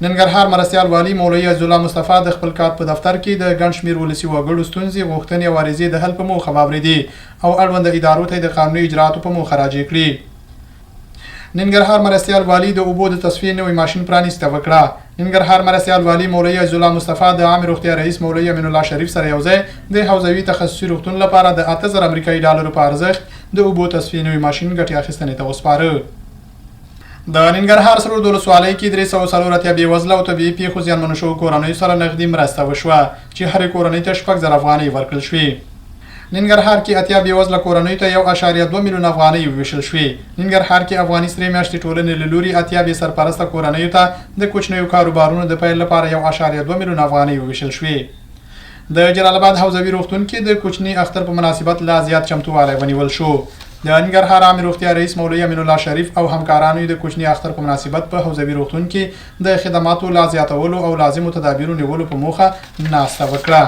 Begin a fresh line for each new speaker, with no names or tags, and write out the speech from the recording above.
ننګرهار مرستیال والي مولوي عزالله مصطفی د خپل کار په دفتر کې د ګڼ شمېر ولسي وګړو ستونزې غوښتنې او عریضې د حل په موخه واورېدې او اړونده ادارو ته د قانوني اجرااتو په موخه راجع کړي. ننګرهار مرستیال والي د اوبو د تصفیې نوې ماشین پرانیسته وکړه. ننګرهار مرستیال والي مولوي عزالله مصطفی د عامه روغتیا رئیس مولوي امین الله شریف سره یوځای د حوزوي تخصصي روغتون لپاره د 8000 امریکایي ډالرو په ارزښت د اوبو تصفیې نوې ماشین ګټې اخیستنې ته وسپاره. د ننګرهار سرود ولسوالۍ کې 304 اتیا بېوزله او طبیعي پیښو زیانمنو شوو کورنیو سره نغدي مرسته وشوه چې هرې کورنۍ ته 6000 افغانۍ ورکړل شوې. ننګرهار کې اتیا بېوزله کورنیو ته 1.2 میلیون افغانۍ وویشل شوې. ننګرهار کې افغاني سرې میاشتې ټولنې له لوري اتیا بې سرپرسته کورنیو ته د کوچنیو کاروبارونو د پیل لپاره 1.2 میلیون افغانۍ وویشل شوې. د جلالاباد حوزوي روغتون کې د کوچني اختر په مناسبت لا زیات چمتووالی ونیول شو. د ننګرهار عامه روغتیا رئیس مولوي امین الله شریف او همکارانو د کوچني اختر په مناسبت په حوزوي روغتون کې د خدماتو لا زیاتولو او لازمو تدابیرو نیولو په موخه ناسته وکړه.